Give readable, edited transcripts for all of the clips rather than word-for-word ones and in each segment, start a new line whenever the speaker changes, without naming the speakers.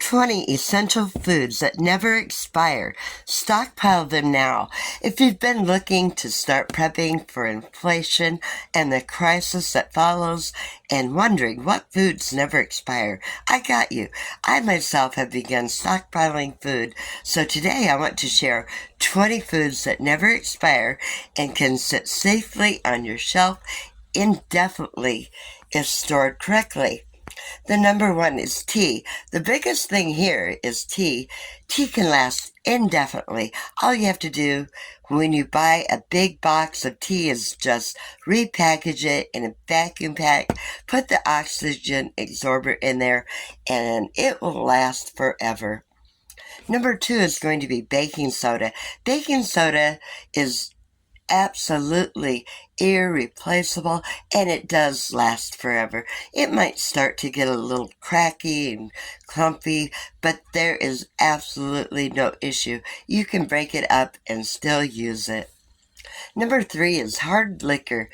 20 essential foods that never expire. Stockpile them now. If you've been looking to start prepping for inflation and the crisis that follows and wondering what foods never expire, I got you. I myself have begun stockpiling food, so today I want to share 20 foods that never expire and can sit safely on your shelf indefinitely if stored correctly. The number one is tea. The biggest thing here is tea. Tea can last indefinitely. All you have to do when you buy a big box of tea is just repackage it in a vacuum pack, put the oxygen absorber in there, and it will last forever. Number two is going to be baking soda. Baking soda is absolutely irreplaceable, and it does last forever. It might start to get a little cracky and clumpy, but there is absolutely no issue. You can break it up and still use it. Number three is hard liquor.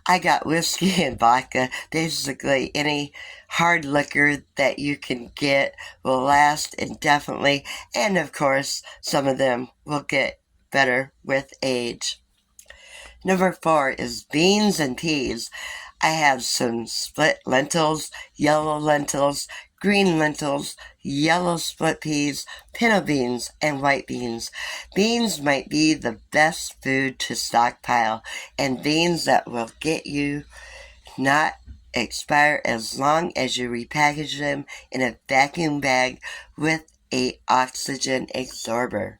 I got whiskey and vodka. Basically, any hard liquor that you can get will last indefinitely, and of course, some of them will get better with age. Number four is beans and peas. I have some split lentils, yellow lentils, green lentils, yellow split peas, pinto beans, and white beans. Beans might be the best food to stockpile, and beans that will get you not expire as long as you repackage them in a vacuum bag with a oxygen absorber.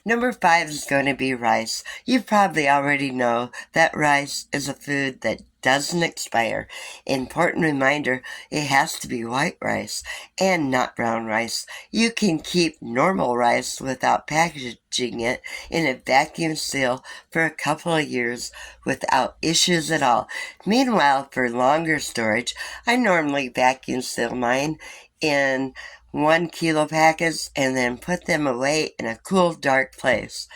Number five is going to be rice. You probably already know that rice is a food that doesn't expire. Important reminder, it has to be white rice and not brown rice. You can keep normal rice without packaging it in a vacuum seal for a couple of years without issues at all. Meanwhile, for longer storage, I normally vacuum seal mine in 1 kilo packets and then put them away in a cool, dark place.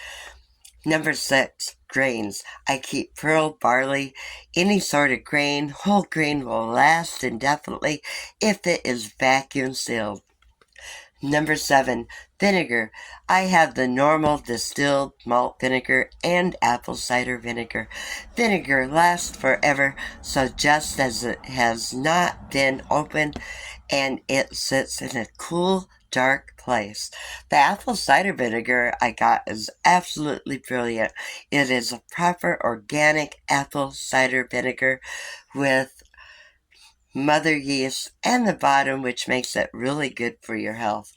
Number six, grains. I keep pearl, barley, any sort of grain. Whole grain will last indefinitely if it is vacuum sealed. Number seven, vinegar. I have the normal distilled malt vinegar and apple cider vinegar. Vinegar lasts forever, so just as it has not been opened, and it sits in a cool, dark place. The apple cider vinegar I got is absolutely brilliant. It is a proper organic apple cider vinegar with mother yeast and the bottom, which makes it really good for your health.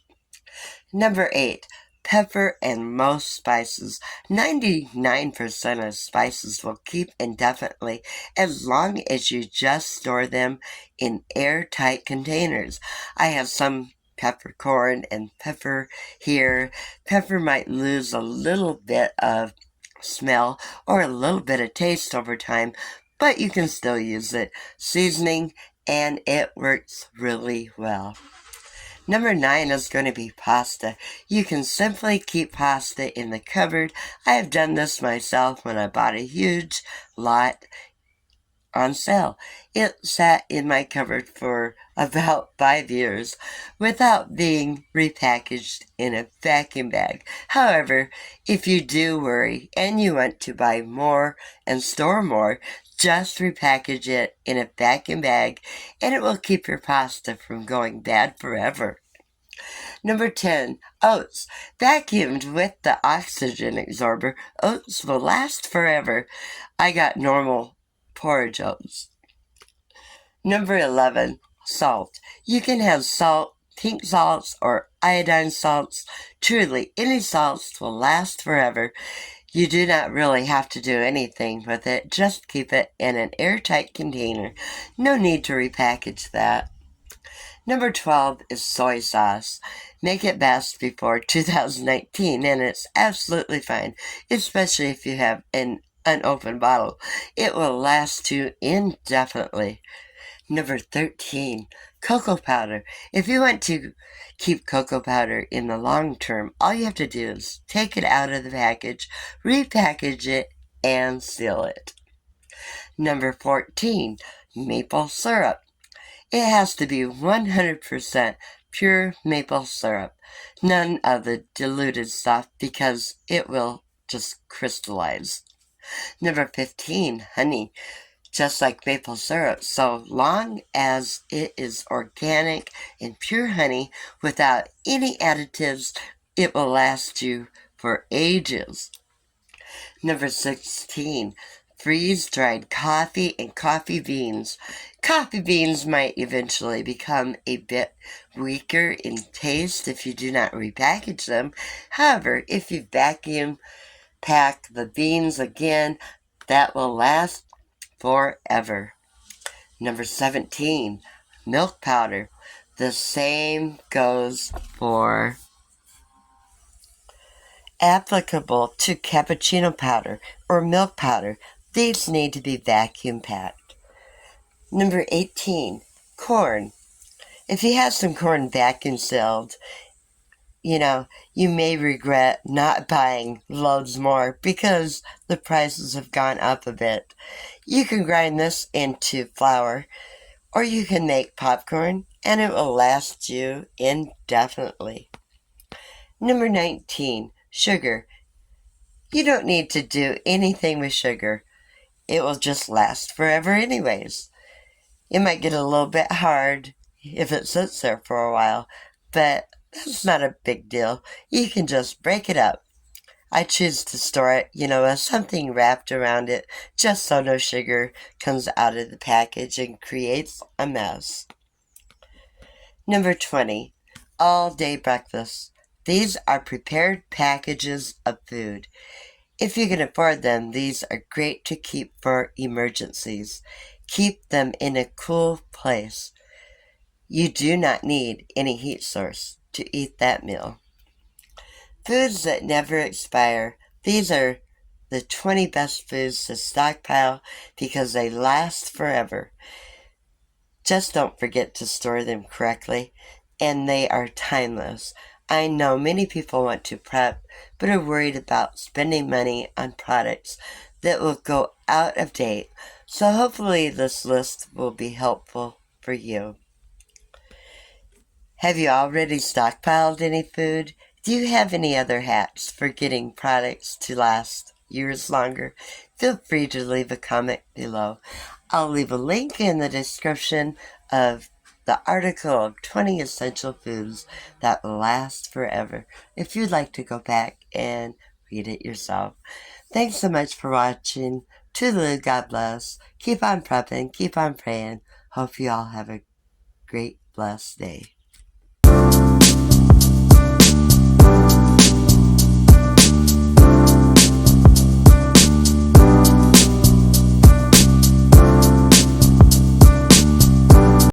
Number eight, pepper and most spices. 99% of spices will keep indefinitely as long as you just store them in airtight containers. I have some peppercorn and pepper here. Pepper might lose a little bit of smell or a little bit of taste over time, but you can still use it. Seasoning, and it works really well. Number nine is going to be pasta. You can simply keep pasta in the cupboard. I have done this myself when I bought a huge lot on sale. It sat in my cupboard for about 5 years without being repackaged in a vacuum bag. However, if you do worry and you want to buy more and store more, just repackage it in a vacuum bag and it will keep your pasta from going bad forever. Number 10, oats. Vacuumed with the oxygen absorber, oats will last forever. I got normal porridge oats. Number 11, salt. You can have salt, pink salts, or iodine salts. Truly, any salts will last forever. You do not really have to do anything with it. Just keep it in an airtight container. No need to repackage that. Number 12 is soy sauce. Make it best before 2019, and it's absolutely fine, especially if you have an unopened bottle. It will last you indefinitely. Number 13, cocoa powder. If you want to keep cocoa powder in the long term, all you have to do is take it out of the package, repackage it, and seal it. Number 14, maple syrup. It has to be 100% pure maple syrup. None of the diluted stuff because it will just crystallize. Number 15, honey. Just like maple syrup, so long as it is organic and pure honey without any additives, it will last you for ages. Number 16, freeze-dried coffee and coffee beans. Coffee beans might eventually become a bit weaker in taste if you do not repackage them. However, if you vacuum pack the beans again, that will last forever. Number 17, milk powder. The same goes for applicable to cappuccino powder or milk powder. These need to be vacuum packed. Number 18, corn. If you have some corn vacuum sealed, you may regret not buying loads more because the prices have gone up a bit. You can grind this into flour, or you can make popcorn, and it will last you indefinitely. Number 19, sugar. You don't need to do anything with sugar. It will just last forever anyways. It might get a little bit hard if it sits there for a while, but that's not a big deal. You can just break it up. I choose to store it, with something wrapped around it, just so no sugar comes out of the package and creates a mess. Number 20, all-day breakfast. These are prepared packages of food. If you can afford them, these are great to keep for emergencies. Keep them in a cool place. You do not need any heat source to eat that meal. Foods that never expire. These are the 20 best foods to stockpile because they last forever. Just don't forget to store them correctly, and they are timeless. I know many people want to prep, but are worried about spending money on products that will go out of date. So hopefully this list will be helpful for you. Have you already stockpiled any food? Do you have any other hacks for getting products to last years longer? Feel free to leave a comment below. I'll leave a link in the description of the article of 20 essential foods that will last forever if you'd like to go back and read it yourself. Thanks so much for watching. Toodaloo, God bless. Keep on prepping, keep on praying. Hope you all have a great, blessed day.